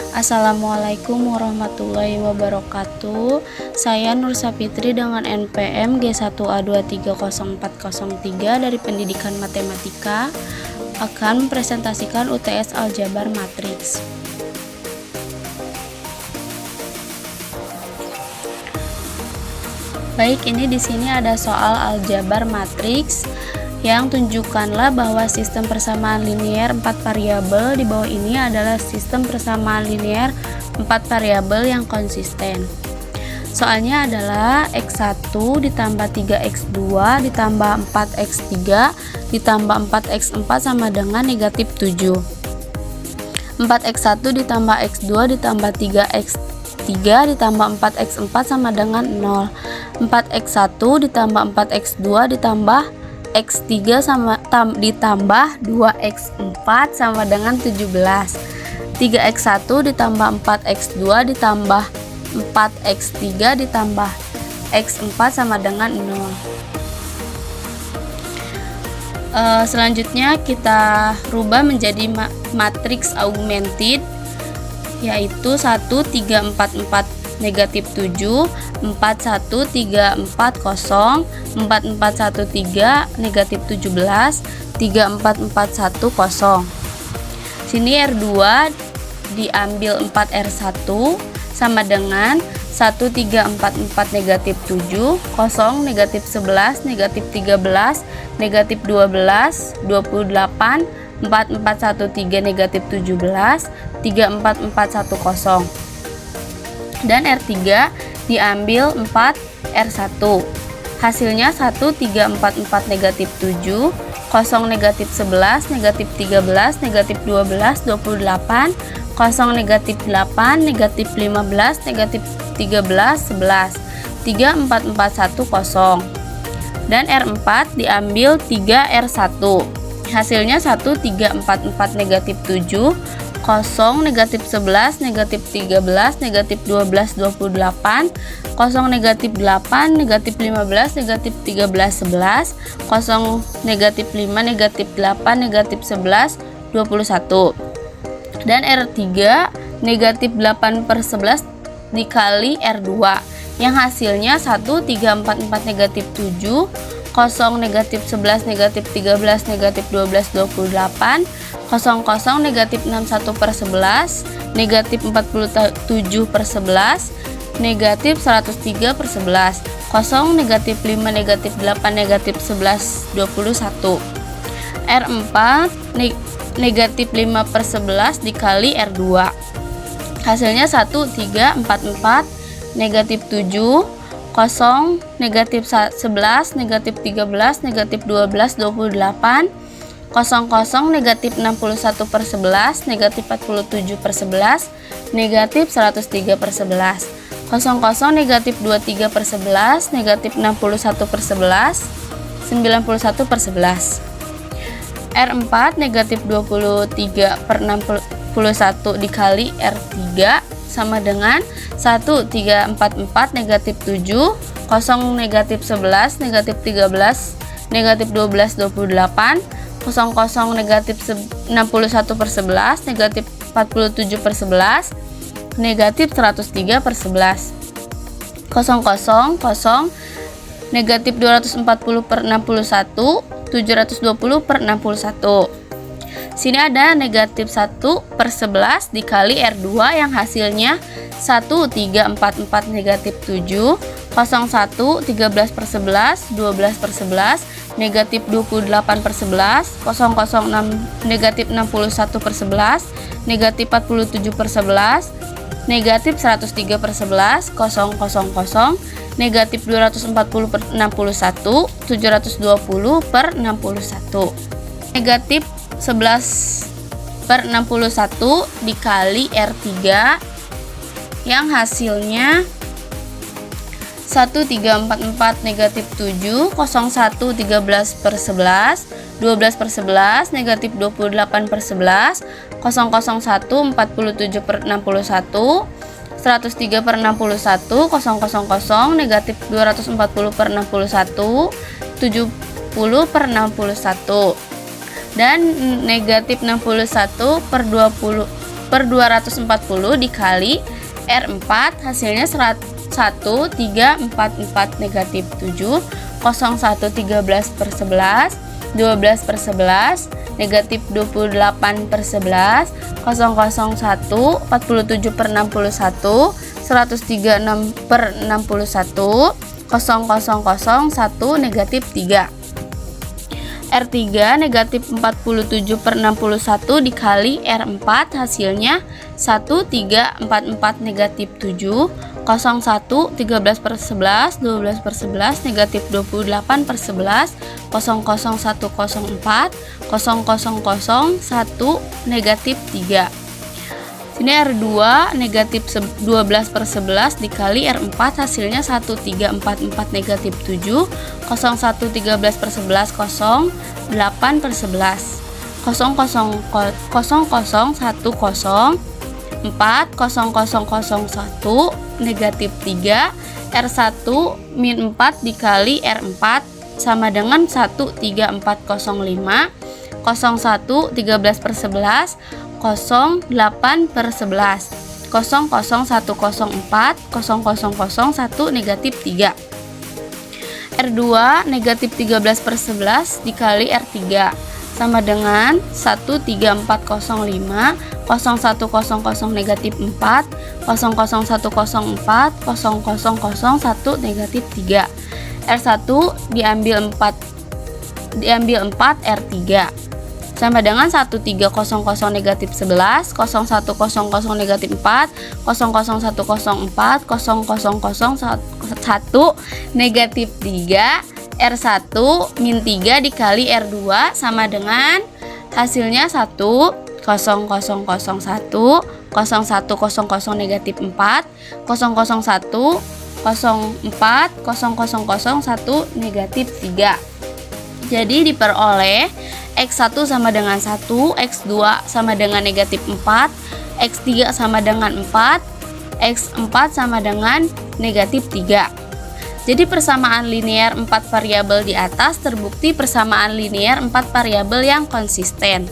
Assalamualaikum warahmatullahi wabarakatuh. Saya Nur Sapitri dengan NPM G1A2304003 dari Pendidikan Matematika akan mempresentasikan UTS Aljabar Matriks. Baik, ini di sini ada soal aljabar matriks yang tunjukkanlah bahwa sistem persamaan linier 4 variabel di bawah ini adalah sistem persamaan linier 4 variabel yang konsisten. Soalnya adalah X1 ditambah 3X2 ditambah 4X3 ditambah 4X4 sama dengan negatif 7. 4X1 ditambah X2 ditambah 3X3 ditambah 4X4 sama dengan 0. 4X1 ditambah 4X2 ditambah X3 ditambah 2X4 sama dengan 17. 3X1 ditambah 4X2 ditambah 4X3 ditambah X4 sama dengan 0. Selanjutnya kita rubah menjadi matriks augmented, yaitu 1 3 4 4 negatif 7, 4 1 3 4 0, 4 4 1 3 negatif 17, 3 4 4 1 0. Sini R2 diambil 4R1 sama dengan 1 3 4 4 negatif 7, 0 negatif 11, negatif 13, negatif 12, 28, 4 4 1 3 negatif 17, 3 4 4 1 0. Dan R3 diambil 4R1. Hasilnya 1 3 4 4 negatif 7, 0 negatif 11, negatif 13, negatif 12, 28, 0 negatif 8, negatif 15, negatif 13, 11, 3 4 4 1 0. Dan R4 diambil 3R1. Hasilnya 1 3 4 4 negatif 7, 0 negatif 11, negatif 13, negatif 12, 28, 0 negatif 8, negatif 15, negatif 13, 11, 0 negatif 5, negatif 8, negatif 11, 21. Dan R3 negatif 8 per 11 dikali R2 yang hasilnya 1 3 4 4 negatif 7, 0 negatif 11, negatif 13, negatif 12, 28, 0 0 negatif 61 per 11, negatif 47 per 11, negatif 103 per 11, 0 negatif 5, negatif 8, negatif 11, 21. R4 negatif 5 per 11 dikali R2. Hasilnya 1 3 4 4 negatif 7, 0 negatif 11, negatif 13, negatif 12, 28, 0 0 negatif 61 per 11, negatif 47 per 11, negatif 103 per 11, 0 0 negatif 23 per 11, negatif 61 per 11, 91 per 11. R4 negatif 23 per 61 dikali R3 sama dengan 1 3 4 4 negatif 7, 0 negatif 11, negatif 13, negatif 12, 28, 0 0 negatif 61 per 11, negatif 47 per 11, negatif 103 per 11, 0 0 0 negatif 240 per 61, 720 per 61. Sini ada negatif 1 per 11 dikali R2 yang hasilnya 1 3 4 4 negatif 7, 0 1 13 per 11, 12 per 11, negatif 28 per 11, 0 0 6 negatif 61 per 11, negatif 47 per 11, negatif 103 per 11, 0 0 0, negatif 240 per 61, 720 per 61. Negatif 11 per 61 dikali R3 yang hasilnya 1 3 4 4 negatif 7, 0 1 13 per 11, 12 per 11, negatif 28 per 11, 0 0 1 47 per 61, 103 per 61, 0 0 0, negatif 240 per 61, 70 per 61. Dan negatif 61 per 20 per 240 dikali R4 hasilnya 1344 negatif 7, 01 13 per 11, 12 per 11, negatif 28 per 11, 001 47 per 61, 136 per 61, 0001 negatif 3. R3 negatif 47 per 61 dikali R4 hasilnya 1344 negatif 7, 01 13 per 11, 12 per 11, negatif 28 per 11, 00104, 0001 negatif 3. Sini R2 negatif 12 per 11 dikali R4 hasilnya 1344 negatif 7, 01 13 per 11, 08 per 11, 0010 4, 0001 negatif 3, R1 min 4 dikali R4 sama dengan 13405, 01 13 per 11, 08 per 11, 00104, 0001 negatif 3. R2 negatif 13 per 11 dikali R3 sama dengan 13405, 0100 negatif 4, 00104, 0001 negatif 3. R1 diambil 4 R3 sama dengan 1300 negatif 11, 0100 negatif 4, 00104, 0001 negatif 3, R1 min 3 dikali R2 sama dengan hasilnya 10001, 0100 negatif 4, 001 04, 0001 negatif 3. Jadi diperoleh X1 sama dengan 1, X2 sama dengan negatif 4, X3 sama dengan 4, X4 sama dengan negatif 3. Jadi persamaan linear 4 variabel di atas terbukti persamaan linear 4 variabel yang konsisten.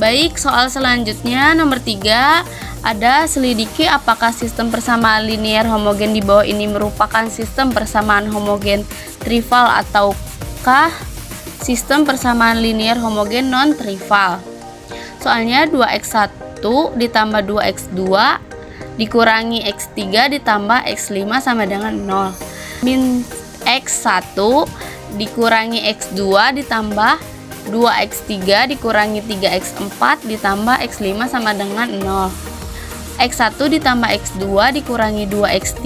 Baik, soal selanjutnya nomor 3 ada selidiki apakah sistem persamaan linear homogen di bawah ini merupakan sistem persamaan homogen trivial ataukah sistem persamaan linear homogen non-trivial. Soalnya 2x1 ditambah 2x2 dikurangi x3 ditambah x5 sama dengan 0. Min x1 dikurangi x2 ditambah 2x3 dikurangi 3x4 ditambah x5 sama dengan 0. X1 ditambah x2 dikurangi 2x3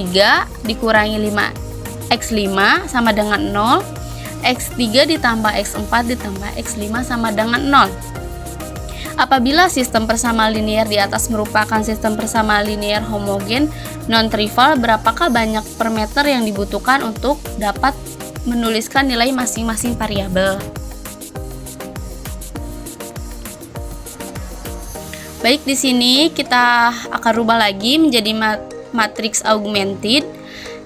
dikurangi 5x5 sama dengan 0. X3 ditambah x4 ditambah x5 sama dengan 0. Apabila sistem persamaan linear di atas merupakan sistem persamaan linear homogen non-trivial, berapakah banyak parameter yang dibutuhkan untuk dapat menuliskan nilai masing-masing variabel? Baik, di sini kita akan rubah lagi menjadi matriks augmented,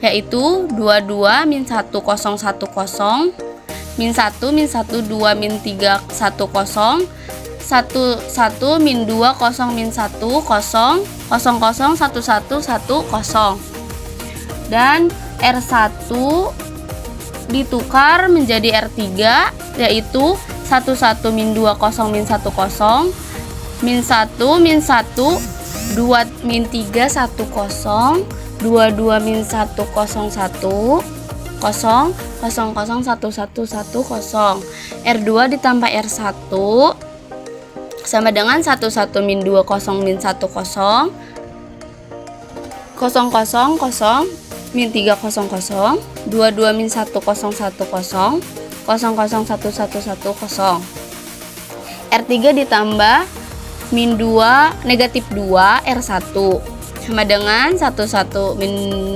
yaitu 22 min 1 0 1 0 min 1 min 1 2 min 3 1 0 1 min 2 0 min 1 0 0 0 1 1 1 0 dan R1 ditukar menjadi R3, yaitu 11 min 2 0 min 1 0 min 1 min 1 2 min 3 1 0 22 min 1 0 1 0 0 0 1 1 0. R2 ditambah R1 sama dengan 11 min 2 0 min 1 0 0 0 0 min 3 0 0 22 min 1 0 1 0 0 0 1 1 0. R3 ditambah min 2 negatif 2 R1 sama dengan 11 min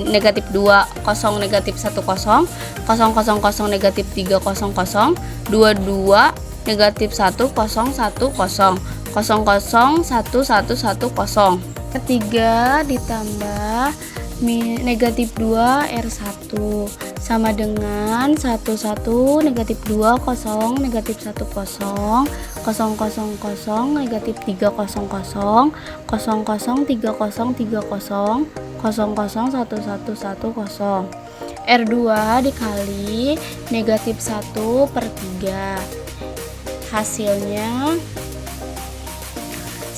negatif 2 0 negatif 1 0 0 0 negatif 3 0 0 22 negatif 1 0 1 0 0 0 1 1 1 0. Ketiga ditambah negatif 2 R1 sama dengan 11 negatif 2 0 negatif 1 0 0 0 0 negatif 3 0 0 0 0 3 0 3 0 0 1 1 1 0. R2 dikali negatif 1 per 3, hasilnya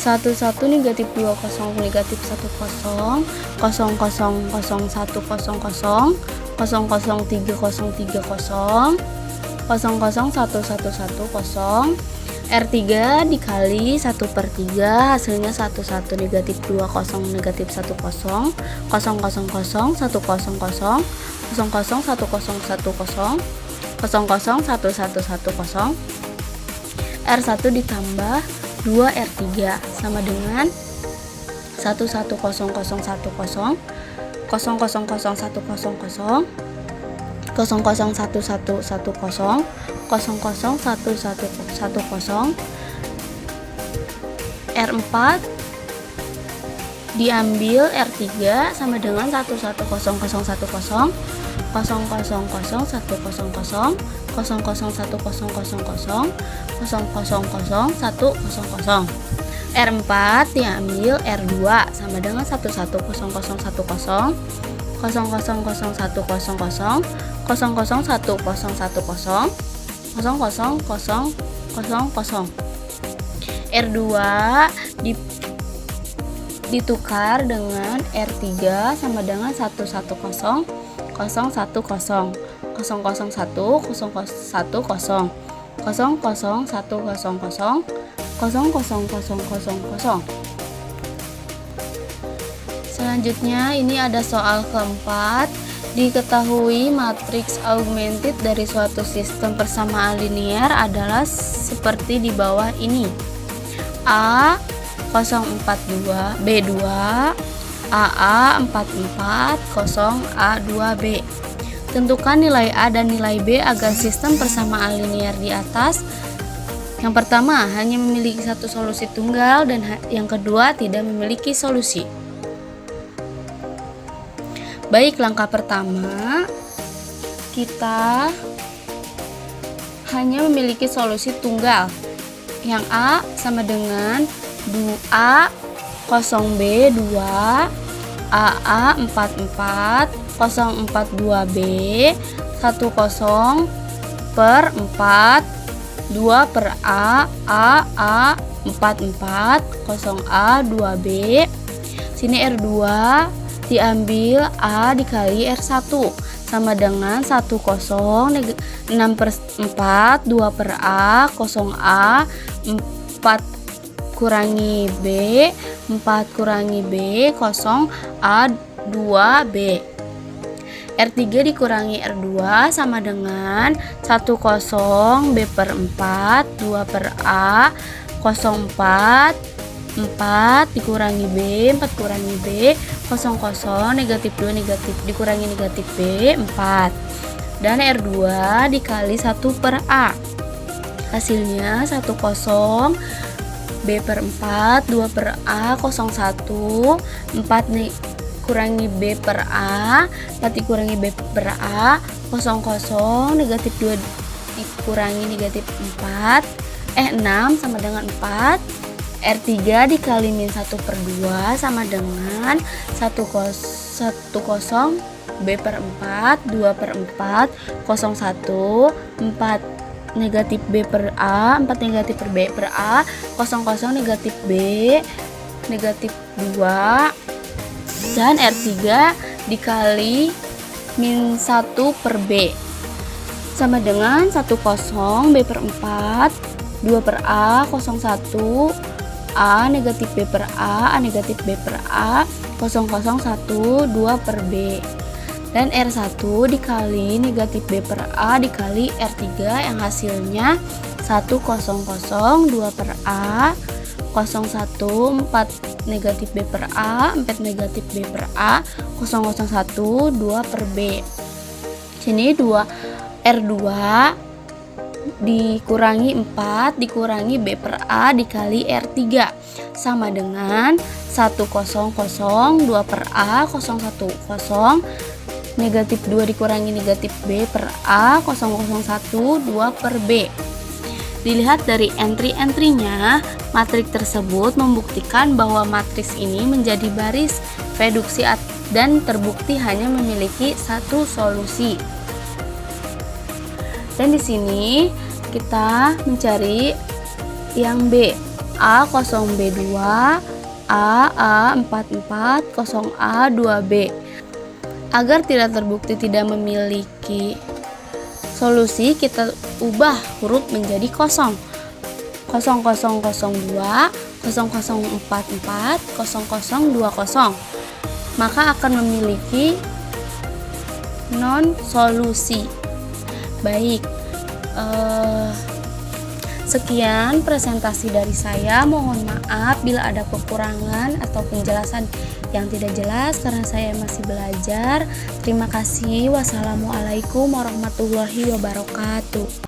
11 negatif 2 0 negatif 1 0 0 0 0 1 0 0 0 0 0 3 0 3 0 0 0 0 1 1 1 0. R3 dikali 1 per 3, hasilnya 11 negatif 2 0 negatif 1 0 0 0 0 1 0 0 1 0 1 0 1 0 1 0 1 1 1 0. R1 ditambah 2R3 sama dengan 11 0 0 1 0 0 0 0 0 1 0 0 1 1 0 0 1 1 1 1 0 0 R4 diambil R3 sama dengan 11 0 0 1 0 0 0 0 0 0 1 0 0 1 0 0 1 0. R4 diambil R2 sama dengan 11 0 0 1 0 0 0 1 0 0 1 0 0 1 0 0 1 0 0 0. R2 ditukar dengan R3 sama dengan 1 1 0 0 1 0 0 0 1 0 1 0 0 1 0 0. Selanjutnya ini ada soal keempat. Diketahui matriks augmented dari suatu sistem persamaan linear adalah seperti di bawah ini. A 042, B2, AA 44, 0 A2B. Tentukan nilai A dan nilai B agar sistem persamaan linear di atas yang pertama hanya memiliki satu solusi tunggal dan yang kedua tidak memiliki solusi. Baik, langkah pertama kita hanya memiliki solusi tunggal. Yang A sama dengan 2A 0B 2 AA 44 042B 10 per 4 2 per A AA 44 0A 2B. Sini R2 diambil A dikali R1 sama dengan 10 6 per 4 2 per A 0A 4 kurangi B 4 kurangi B 0 A 2B. R3 dikurangi R2 sama dengan 10 B per 4 2 per A 04 4 dikurangi B 4 kurangi B 0 0 negatif 2 negatif dikurangi negatif B 4 dan R2 dikali 1 per A, hasilnya 10 B per 4 2 per A 01 4 kurangi B per A 4 dikurangi B per A 0 0 negatif 2 dikurangi negatif 4 6 sama dengan 4. R3 dikali min 1 per 2 sama dengan 1 0 B per 4 2 per 4 01 4 negatif B per A 4 negatif per B per A 0 0 negatif B negatif 2 dan R3 dikali min 1 per B sama dengan 10 B per 4 2 per A 01 A negatif B per A negatif B per A 0 0 1 2 per B dan R1 dikali negatif B per A dikali R3 yang hasilnya 1 0 0 2 per A 0 1 4 negatif B per A 4 negatif B per A 0 0 1 2 per B. Sini 2 R2 dikurangi 4 dikurangi B per A dikali R3 sama dengan 1 0 0 2 per A 0 1 0 negatif 2 dikurangi negatif B per A, 001, 2 per B. Dilihat dari entry-entrynya, matriks tersebut membuktikan bahwa matriks ini menjadi baris reduksi dan terbukti hanya memiliki satu solusi. Dan di sini kita mencari yang B, A0B2, A44, 0A2B. Agar tidak terbukti tidak memiliki solusi, kita ubah huruf menjadi 0. 0002, 0044, 0020. Maka akan memiliki non solusi. Baik, sekian presentasi dari saya. Mohon maaf bila ada kekurangan atau penjelasan yang tidak jelas karena saya masih belajar. Terima kasih. Wassalamualaikum warahmatullahi wabarakatuh.